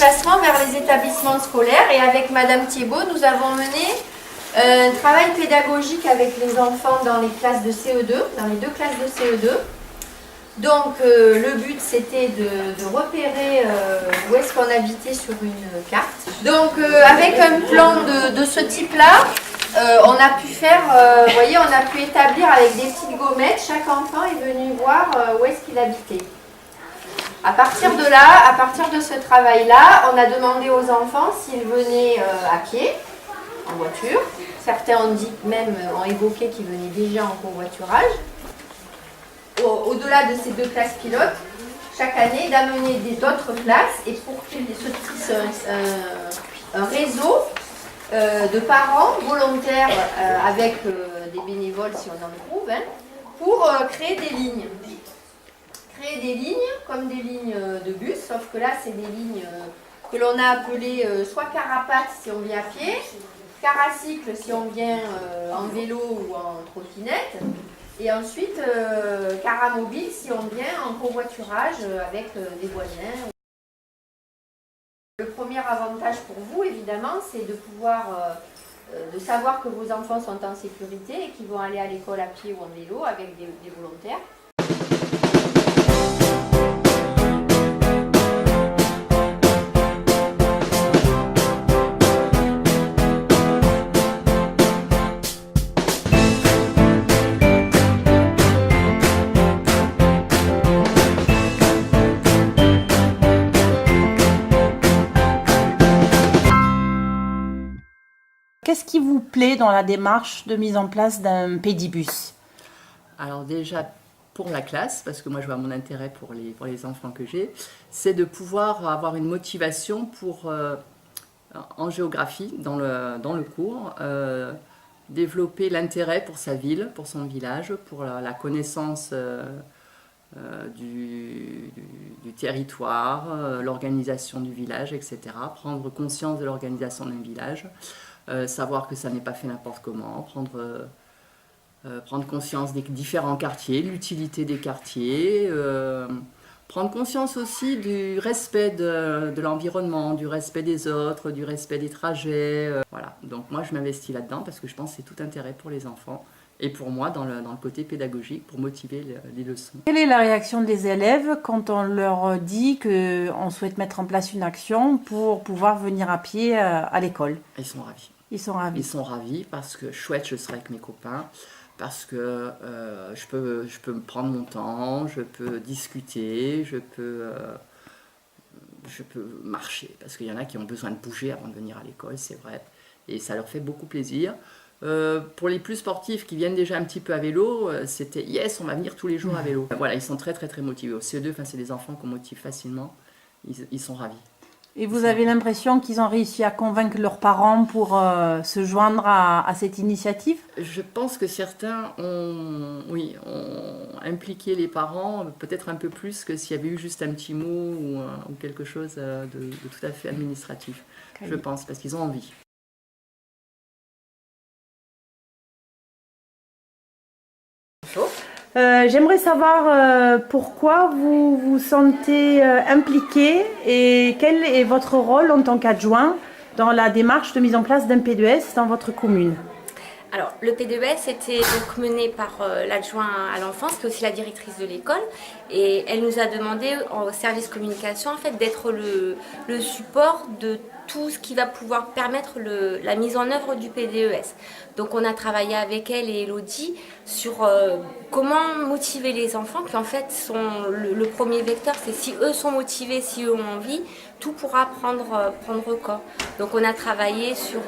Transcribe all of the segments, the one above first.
déplacement vers les établissements scolaires et avec Madame Thiebaud, nous avons mené un travail pédagogique avec les enfants dans les classes de CE2, dans les 2 classes de CE2. Donc le but c'était de repérer où est-ce qu'on habitait sur une carte. Donc avec un plan de ce type-là, on a pu faire, vous voyez, on a pu établir avec des petites gommettes, chaque enfant est venu voir où est-ce qu'il habitait. À partir de là, à partir de ce travail-là, on a demandé aux enfants s'ils venaient à pied, en voiture. Certains ont dit même, ont évoqué qu'ils venaient déjà en covoiturage. Au-delà de ces 2 classes pilotes, chaque année d'amener d'autres classes et pour qu'ils se tissent un réseau de parents volontaires avec des bénévoles si on en trouve, hein, pour créer des lignes. Créer des lignes comme des lignes de bus, sauf que là c'est des lignes que l'on a appelées soit carapates si on vient à pied, caracycle si on vient en vélo ou en trottinette, et ensuite caramobile si on vient en covoiturage avec des voisins. Le premier avantage pour vous évidemment c'est de pouvoir de savoir que vos enfants sont en sécurité et qu'ils vont aller à l'école à pied ou en vélo avec des volontaires. Qu'est-ce qui vous plaît dans la démarche de mise en place d'un pédibus? Alors déjà, pour la classe, parce que moi je vois mon intérêt pour les enfants que j'ai, c'est de pouvoir avoir une motivation pour, en géographie, dans le cours, développer l'intérêt pour sa ville, pour son village, pour la connaissance du territoire, l'organisation du village, etc. Prendre conscience de l'organisation d'un village. Savoir que ça n'est pas fait n'importe comment, prendre conscience des différents quartiers, l'utilité des quartiers, prendre conscience aussi du respect de l'environnement, du respect des autres, du respect des trajets. Voilà. Donc moi je m'investis là-dedans parce que je pense que c'est tout intérêt pour les enfants et pour moi dans le côté pédagogique pour motiver les leçons. Quelle est la réaction des élèves quand on leur dit qu'on souhaite mettre en place une action pour pouvoir venir à pied à l'école? Ils sont ravis. Ils sont ravis. Ils sont ravis parce que chouette, je serai avec mes copains, parce que je peux me prendre mon temps, je peux discuter, je peux marcher, parce qu'il y en a qui ont besoin de bouger avant de venir à l'école, c'est vrai, et ça leur fait beaucoup plaisir. Pour les plus sportifs qui viennent déjà un petit peu à vélo, c'était yes, on va venir tous les jours à vélo. Voilà, ils sont très très très motivés. Au CE2, c'est des enfants qu'on motive facilement, ils sont ravis. Et vous avez l'impression qu'ils ont réussi à convaincre leurs parents pour se joindre à cette initiative? Je pense que certains ont impliqué les parents peut-être un peu plus que s'il y avait eu juste un petit mot ou quelque chose de tout à fait administratif. Je pense, parce qu'ils ont envie. J'aimerais savoir pourquoi vous vous sentez impliqué et quel est votre rôle en tant qu'adjoint dans la démarche de mise en place d'un P2S dans votre commune. Alors, le P2S était donc mené par l'adjoint à l'enfance, qui est aussi la directrice de l'école, et elle nous a demandé au service communication en fait d'être le support de tout ce qui va pouvoir permettre la mise en œuvre du PDES. Donc on a travaillé avec elle et Elodie sur comment motiver les enfants, qui en fait sont le premier vecteur, c'est si eux sont motivés, si eux ont envie, tout pourra prendre corps. Donc on a travaillé sur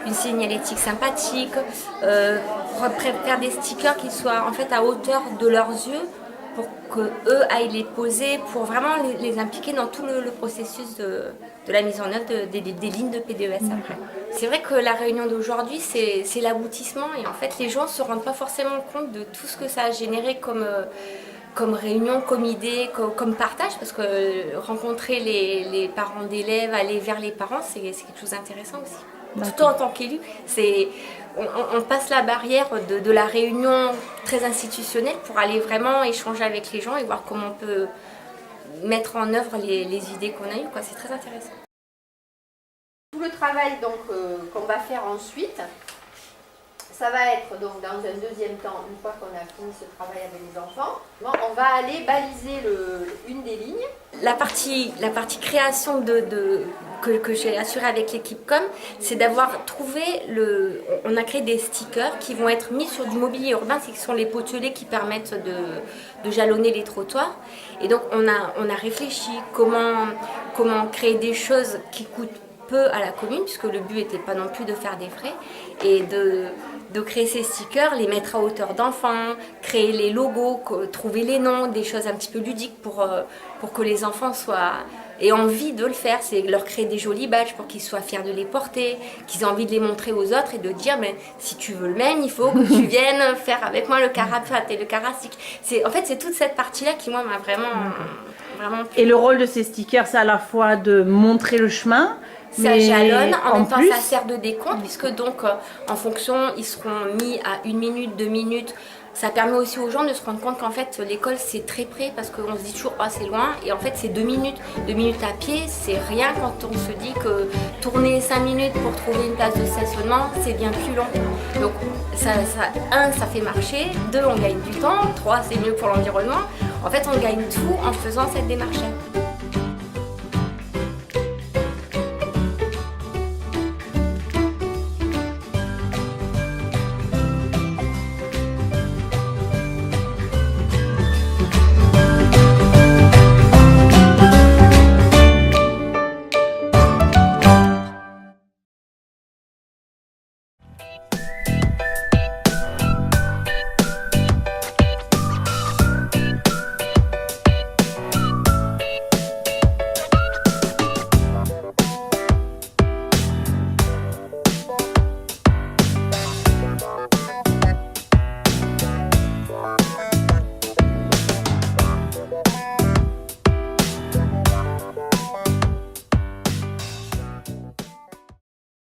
une signalétique sympathique, faire des stickers qui soient en fait à hauteur de leurs yeux, pour qu'eux aillent les poser, pour vraiment les impliquer dans tout le processus de la mise en œuvre des lignes de PDES après. C'est vrai que la réunion d'aujourd'hui, c'est l'aboutissement et en fait les gens ne se rendent pas forcément compte de tout ce que ça a généré comme réunion, comme idée, comme partage, parce que rencontrer les parents d'élèves, aller vers les parents, c'est quelque chose d'intéressant aussi. Surtout en tant qu'élu, on passe la barrière de la réunion très institutionnelle pour aller vraiment échanger avec les gens et voir comment on peut mettre en œuvre les idées qu'on a eues. C'est très intéressant. Tout le travail donc qu'on va faire ensuite, ça va être donc dans un deuxième temps, une fois qu'on a fini ce travail avec les enfants, on va aller baliser une des lignes. La partie création que j'ai assurée avec l'équipe com, c'est d'avoir trouvé on a créé des stickers qui vont être mis sur du mobilier urbain, ce sont les potelets qui permettent de jalonner les trottoirs. Et donc on a réfléchi comment créer des choses qui coûtent peu à la commune, puisque le but n'était pas non plus de faire des frais, et de créer ces stickers, les mettre à hauteur d'enfants, créer les logos, trouver les noms, des choses un petit peu ludiques pour que les enfants aient envie de le faire. C'est leur créer des jolis badges pour qu'ils soient fiers de les porter, qu'ils aient envie de les montrer aux autres et de dire mais si tu veux le même, il faut que tu viennes faire avec moi le carapat et le carastic. En fait, c'est toute cette partie-là qui moi m'a vraiment plu. Et le rôle de ces stickers, c'est à la fois de montrer le chemin, ça jalonne, en même temps plus, ça sert de décompte puisque donc en fonction ils seront mis à 1 minute, 2 minutes. Ça permet aussi aux gens de se rendre compte qu'en fait l'école c'est très près parce qu'on se dit toujours ah c'est loin et en fait c'est 2 minutes. 2 minutes à pied c'est rien quand on se dit que tourner 5 minutes pour trouver une place de stationnement c'est bien plus long. Donc ça fait marcher, 2 on gagne du temps, 3 c'est mieux pour l'environnement. En fait on gagne tout en faisant cette démarche-là.